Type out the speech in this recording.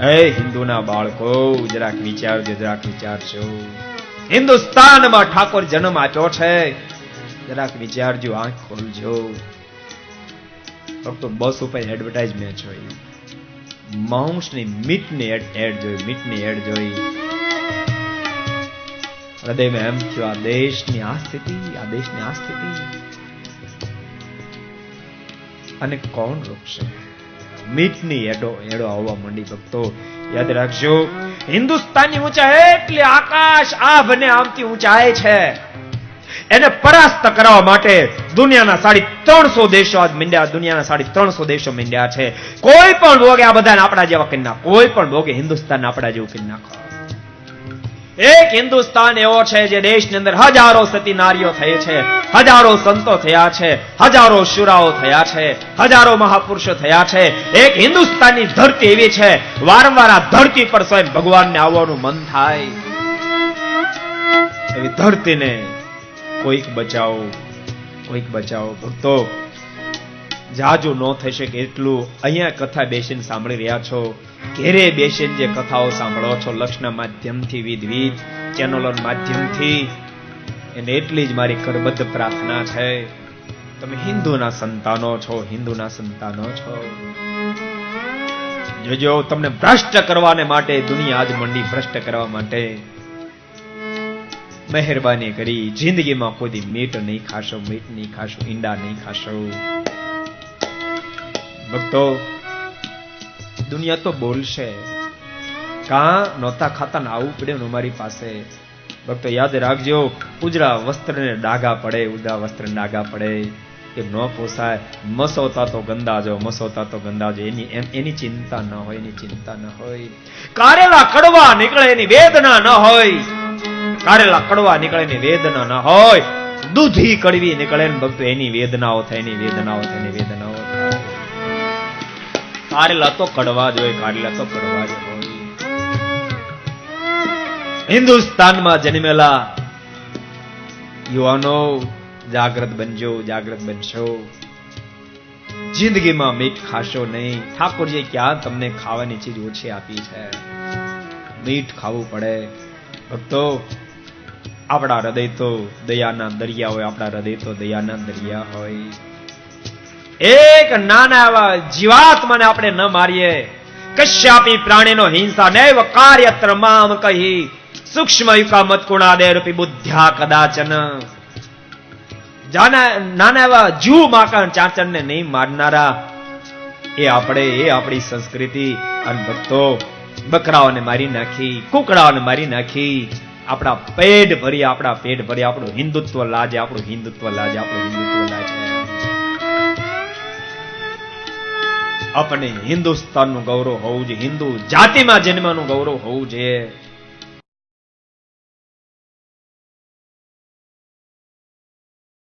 હે હિન્દુના બાળકો, જરાક વિચારજો, જરાક વિચારજો. હિન્દુસ્તાનમાં ઠાકોર જન્મ આપ્યો છે, જરાક વિચારજો, આંખ ખોલજો. ફક્ત બસ ઉપર એડવર્ટાઇઝમેન્ટ જોઈ, માંસની મીટની એડ જોઈ, મીટની એડ જોઈ. હૃદયમાં એમ થયું, આ દેશની આ સ્થિતિ, આ દેશની આ સ્થિતિ. અને કોણ રોકશે? મીટની એડો આવવા માંડી. ભક્તો યાદ રાખજો, હિન્દુસ્તાનની ઊંચાઈ એટલે આકાશ આભને આમથી ઊંચાઈ છે. એને પરાસ્ત કરવા માટે દુનિયાના 350 દેશો આજ મીંડ્યા, દુનિયાના 350 દેશો મીંડ્યા છે. કોઈ પણ ભોગે આ બધાને આપણા જેવા કરી નાખો, કોઈ પણ ભોગે હિન્દુસ્તાન આપણા જેવું કરી નાખો. એક હિન્દુસ્તાન એવો છે જે દેશની અંદર હજારો સતી નારીઓ થઈ છે, હજારો સંતો થયા છે, હજારો શુરાઓ થયા છે, હજારો મહાપુરુષો થયા છે. એક હિન્દુસ્તાનની ધરતી એવી છે, વારંવાર આ ધરતી પર સ્વયં ભગવાનને આવવાનું મન થાય. એવી ધરતીને કોઈક બચાવો, કોઈક બચાવો. ભક્તો જાજુ ન થઈ શકે એટલું અહીંયા કથા બેસીને સાંભળી રહ્યા છો, ઘેરે બેસીને જે કથાઓ સાંભળો છો, લક્ષના માધ્યમથી, વિવિધ ચેનલો માધ્યમથી, એને એટલી જ મારી કરબદ્ધ પ્રાર્થના છે, તમે હિન્દુના સંતાનો છો, હિન્દુના સંતાનો છો. જોજો, તમને ભ્રષ્ટ કરવાને માટે દુનિયા આજ મંડી, ભ્રષ્ટ કરવા માટે. મહેરબાની કરી જિંદગીમાં કોઈ મીટ નહીં ખાશો, મીટ નહીં ખાશો, ઈંડા નહીં ખાશો. ભક્તો દુનિયા તો બોલશે, કાં નહોતા ખાતા ને આવું પડ્યું અમારી પાસે. ભક્તો યાદ રાખજો, ઉજળા વસ્ત્રને ડાઘા પડે, ઉજળા વસ્ત્રને ડાઘા પડે, એ ન પોસાય. મસોતા તો ગંદા જો, મસોતા તો ગંદા જો, એની ચિંતા ન હોય, એની ચિંતા ન હોય. કારેલા કડવા નીકળે એની વેદના ન હોય, કારેલા કડવા નીકળે એની વેદના ન હોય. દૂધી કડવી નીકળે ને ભક્તો એની વેદનાઓ થાય, એની વેદનાઓ થાય, એની વેદનાઓ થાય. કારેલા તો કડવા જ હોય, કારેલા તો કડવા જ હોય. હિન્દુસ્તાનમાં જન્મેલા યુવાનો, જાગ્રત બનજો, જાગ્રત બનશો. જિંદગીમાં મીઠ ખાશો નહીં. ઠાકોરજી ક્યાં તમને ખાવાની ચીજ ઓછી આપી છે? મીઠ ખાવું પડે. ભક્તો આપણા હૃદય તો દયાના દરિયા હોય, આપણા હૃદય તો દયાના દરિયા હોય. એક નાના એવા જીવાત્માને આપણે ન મારીએ. કશ્યાપી પ્રાણીનો હિંસા નૈવ કાર્યત્ર મામ કહી સૂક્ષ્મ યુકા મત કુણાદે રૂપી બુદ્ધ્યા કદાચન. નાના એવા જીવ માકણ ચાંચણને નહીં મારનારા એ આપણી સંસ્કૃતિ. અને ભક્તો બકરાઓને મારી નાખી, કુકડાઓને મારી નાખી, આપણા પેટ ભરી, આપણા પેટ ભરી આપણું હિન્દુત્વ લાજે, આપણું હિન્દુત્વ લાજે, આપણું હિન્દુત્વ લાજે. આપણે હિન્દુસ્તાનનું ગૌરવ હોવું જોઈએ, હિન્દુ જાતિમાં જન્મનું ગૌરવ હોવું જોઈએ.